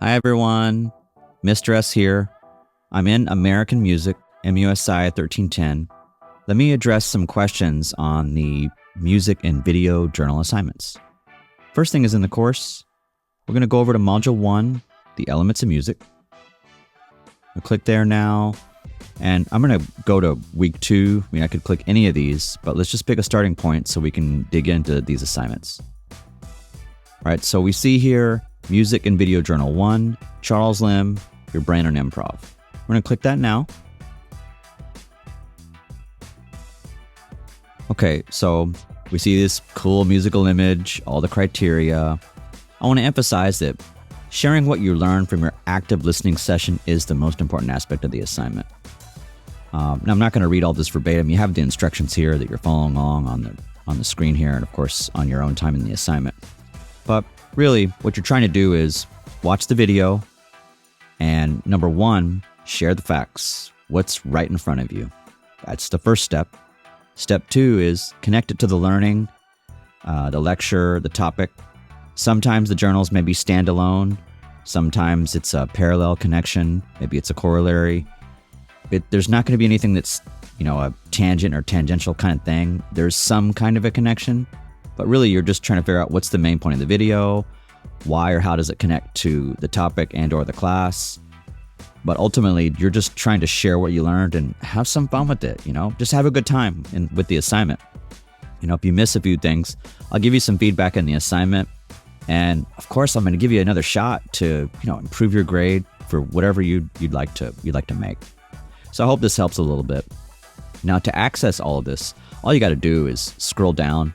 Hi everyone, Mr. S here. I'm in American Music, MUSI 1310. Let me address some questions on the music and video journal assignments. First thing is in the course, we're going to go over to Module 1, the elements of music. I'll click there now, and I'm going to go to week 2. I could click any of these, but let's just pick a starting point so we can dig into these assignments. All right, so we see here Music and Video Journal 1, Charles Limb, Your Brain on Improv. We're going to click that now. Okay, so we see this cool musical image, all the criteria. I want to emphasize that sharing what you learn from your active listening session is the most important aspect of the assignment. Now, I'm not going to read all this verbatim. You have the instructions here that you're following along on the screen here, and of course on your own time in the assignment. But really, what you're trying to do is watch the video and, number 1, share the facts. What's right in front of you? That's the first step. Step 2 is connect it to the learning, the lecture, the topic. Sometimes the journals may be standalone. Sometimes it's a parallel connection. Maybe it's a corollary. There's not going to be anything that's, a tangent or tangential kind of thing. There's some kind of a connection. But really, you're just trying to figure out what's the main point of the video, why or how does it connect to the topic and or the class. But ultimately, you're just trying to share what you learned and have some fun with it, Just have a good time with the assignment. If you miss a few things, I'll give you some feedback in the assignment. And of course, I'm going to give you another shot to, improve your grade for whatever you'd like to make. So I hope this helps a little bit. Now, to access all of this, all you got to do is scroll down.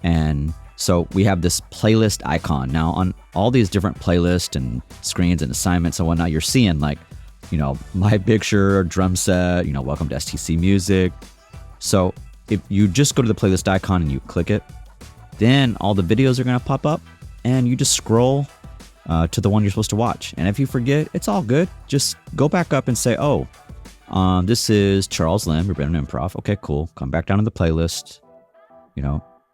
And so we have this playlist icon. Now on all these different playlists and screens and assignments and whatnot, you're seeing my picture, drum set, welcome to STC Music. So if you just go to the playlist icon and you click it, then all the videos are going to pop up and you just scroll to the one you're supposed to watch. And if you forget, it's all good. Just go back up and say, this is Charles Limb, Your Brain on Improv. Okay, cool. Come back down to the playlist.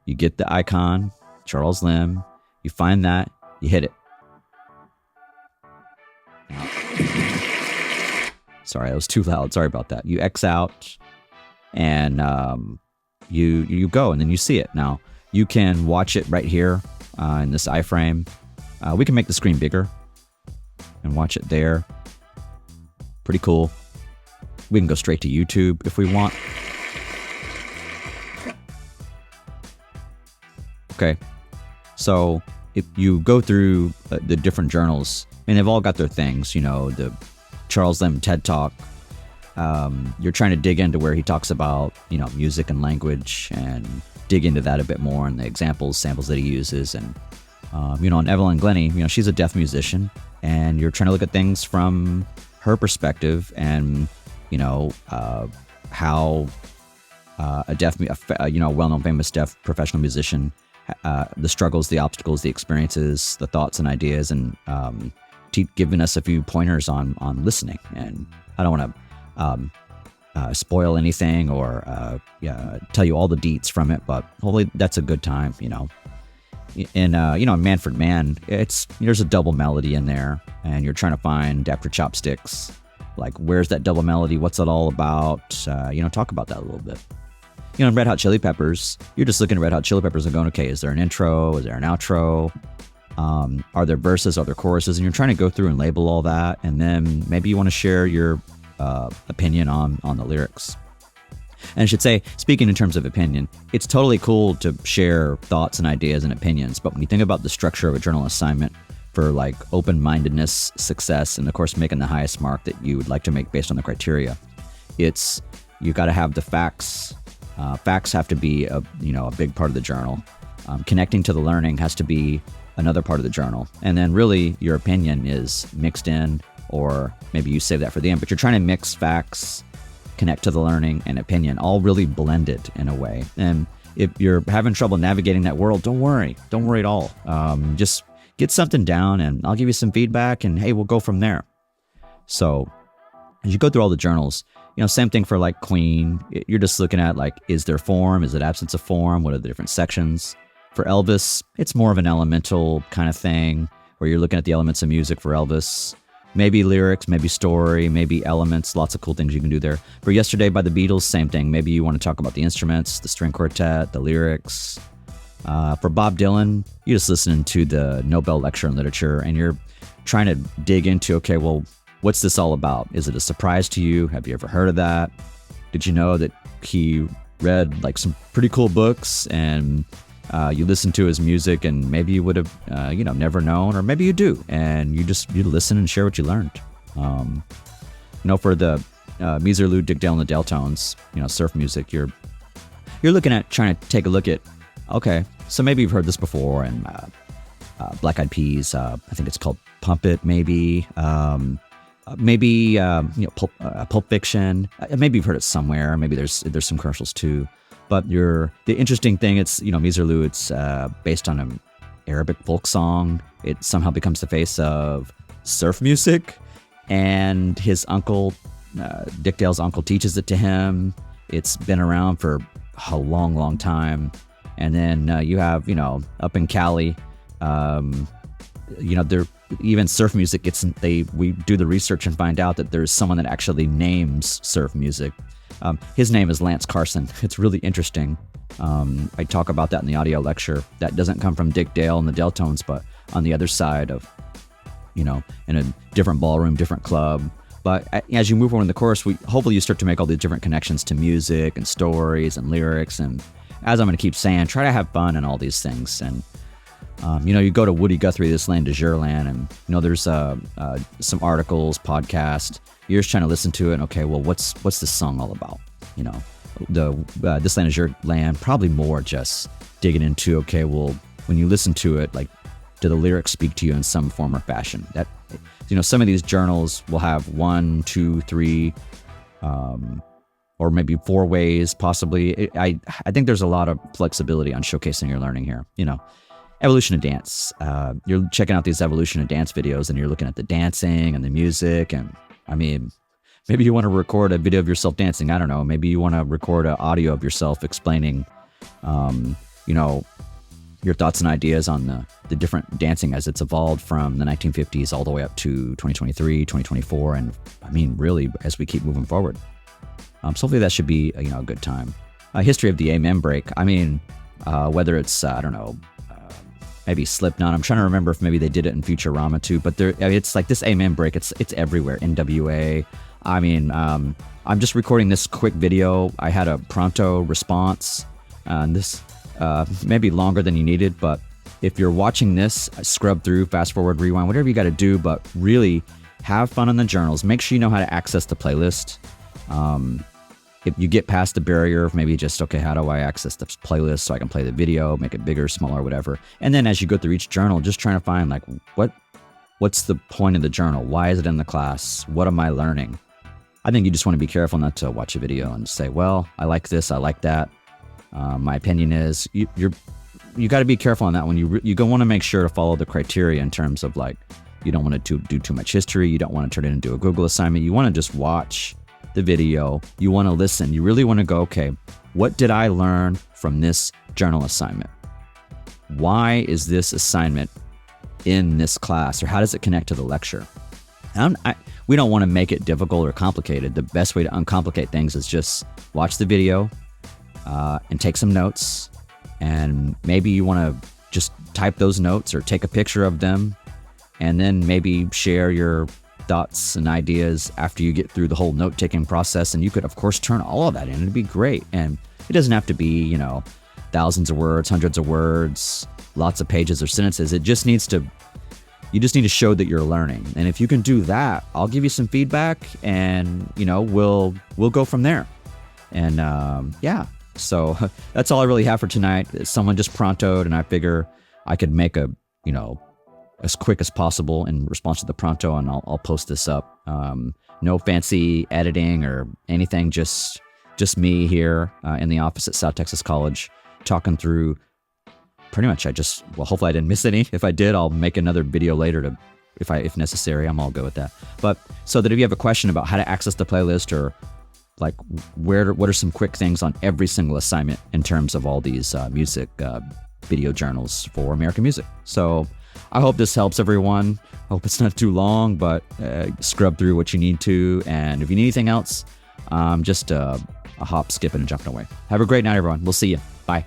You get the icon, Charles Limb, you find that, you hit it. Sorry, that was too loud. Sorry about that. You X out and you go and then you see it. Now, you can watch it right here in this iframe. We can make the screen bigger and watch it there. Pretty cool. We can go straight to YouTube if we want. Okay, so if you go through the different journals, and they've all got their things, the Charles Limb TED Talk, you're trying to dig into where he talks about, music and language and dig into that a bit more and the samples that he uses. And, on Evelyn Glennie, she's a deaf musician and you're trying to look at things from her perspective and, how a well-known famous deaf professional musician the struggles, the obstacles, the experiences, the thoughts and ideas, and giving us a few pointers on listening. And I don't want to spoil anything or tell you all the deets from it, but hopefully that's a good time. In Manfred Mann, there's a double melody in there, and you're trying to find after chopsticks, like where's that double melody? What's it all about? Talk about that a little bit. In Red Hot Chili Peppers, you're just looking at Red Hot Chili Peppers and going, okay, is there an intro? Is there an outro? Are there verses? Are there choruses? And you're trying to go through and label all that. And then maybe you want to share your opinion on the lyrics. And I should say, speaking in terms of opinion, it's totally cool to share thoughts and ideas and opinions. But when you think about the structure of a journal assignment for open-mindedness, success, and of course, making the highest mark that you would like to make based on the criteria, you got to have the facts. Facts have to be a big part of the journal. Connecting to the learning has to be another part of the journal. And then really your opinion is mixed in, or maybe you save that for the end, but you're trying to mix facts, connect to the learning, and opinion, all really blended in a way. And if you're having trouble navigating that world, don't worry at all. Just get something down and I'll give you some feedback and hey, we'll go from there. So as you go through all the journals, same thing for Queen. You're just looking at is there form? Is it absence of form? What are the different sections? For Elvis, it's more of an elemental kind of thing. where you're looking at the elements of music for Elvis. Maybe lyrics, maybe story, maybe elements, lots of cool things you can do there. For Yesterday by the Beatles, same thing. Maybe you want to talk about the instruments, the string quartet, the lyrics. For Bob Dylan, you're just listening to the Nobel lecture in literature and you're trying to dig into, okay, well, what's this all about? Is it a surprise to you? Have you ever heard of that? Did you know that he read like some pretty cool books and you listen to his music and maybe you would have, never known, or maybe you do, and you listen and share what you learned. For the Misirlou, Dick Dale, and the Deltones, surf music, you're looking at trying to take a look at, okay, so maybe you've heard this before, and Black Eyed Peas, I think it's called Pump It, maybe. Pulp Fiction. Maybe you've heard it somewhere. Maybe there's some commercials too. But the interesting thing, it's, Misirlou, it's based on an Arabic folk song. It somehow becomes the face of surf music. And his uncle, Dick Dale's uncle, teaches it to him. It's been around for a long, long time. And then you have, up in Cali, there even surf music we do the research and find out that there's someone that actually names surf music. His name is Lance Carson. It's really interesting. I talk about that in the audio lecture. That doesn't come from Dick Dale and the Deltones, but on the other side of, in a different ballroom, different club. But as you move on in the course, hopefully you start to make all these different connections to music and stories and lyrics. And as I'm going to keep saying, try to have fun in all these things. And you go to Woody Guthrie, This Land Is Your Land, and there's some articles, podcast. You're just trying to listen to it. And, okay, well, what's this song all about? This Land Is Your Land. Probably more just digging into, okay, well, when you listen to it, like, do the lyrics speak to you in some form or fashion? That, some of these journals will have 1, 2, 3, or maybe 4 ways, possibly. I think there's a lot of flexibility on showcasing your learning here. Evolution of dance. You're checking out these evolution of dance videos and you're looking at the dancing and the music. And maybe you want to record a video of yourself dancing. I don't know. Maybe you want to record an audio of yourself explaining, your thoughts and ideas on the different dancing as it's evolved from the 1950s all the way up to 2023, 2024. And really, as we keep moving forward. So hopefully that should be, a good time. History of the Amen break. Whether it's, maybe Slipknot. I'm trying to remember if maybe they did it in Futurama too, but it's like this Amen break. It's everywhere. NWA. I'm just recording this quick video. I had a pronto response. This maybe longer than you needed, but if you're watching this, scrub through, fast forward, rewind, whatever you got to do, but really have fun on the journals. Make sure you know how to access the playlist. If you get past the barrier of maybe just, okay, how do I access the playlist so I can play the video, make it bigger, smaller, whatever. And then as you go through each journal, just trying to find like, what's the point of the journal? Why is it in the class? What am I learning? I think you just want to be careful not to watch a video and say, well, I like this, I like that. My opinion is you got to be careful on that one. You want to make sure to follow the criteria in terms of like, you don't want to do too much history. You don't want to turn it into a Google assignment. You want to just watch the video. You want to listen. You really want to go, okay, what did I learn from this journal assignment? Why is this assignment in this class, or how does it connect to the lecture? We don't want to make it difficult or complicated. The best way to uncomplicate things is just watch the video and take some notes. And maybe you want to just type those notes or take a picture of them, and then maybe share your thoughts and ideas after you get through the whole note-taking process. And you could, of course, turn all of that in. It'd be great. And it doesn't have to be, thousands of words, hundreds of words, lots of pages or sentences. You just need to show that you're learning. And if you can do that, I'll give you some feedback and, we'll go from there. And so that's all I really have for tonight. Someone just prontoed, and I figure I could make as quick as possible in response to the pronto, and I'll post this up. No fancy editing or anything, just me here in the office at South Texas College talking through pretty much. Hopefully I didn't miss any. If I did, I'll make another video later if necessary. I'm all good with that. But so that if you have a question about how to access the playlist, or like what are some quick things on every single assignment in terms of all these music video journals for American music. So I hope this helps everyone. Hope it's not too long, but scrub through what you need to. And if you need anything else, just a hop, skip, and a jump away. Have a great night, everyone. We'll see you. Bye.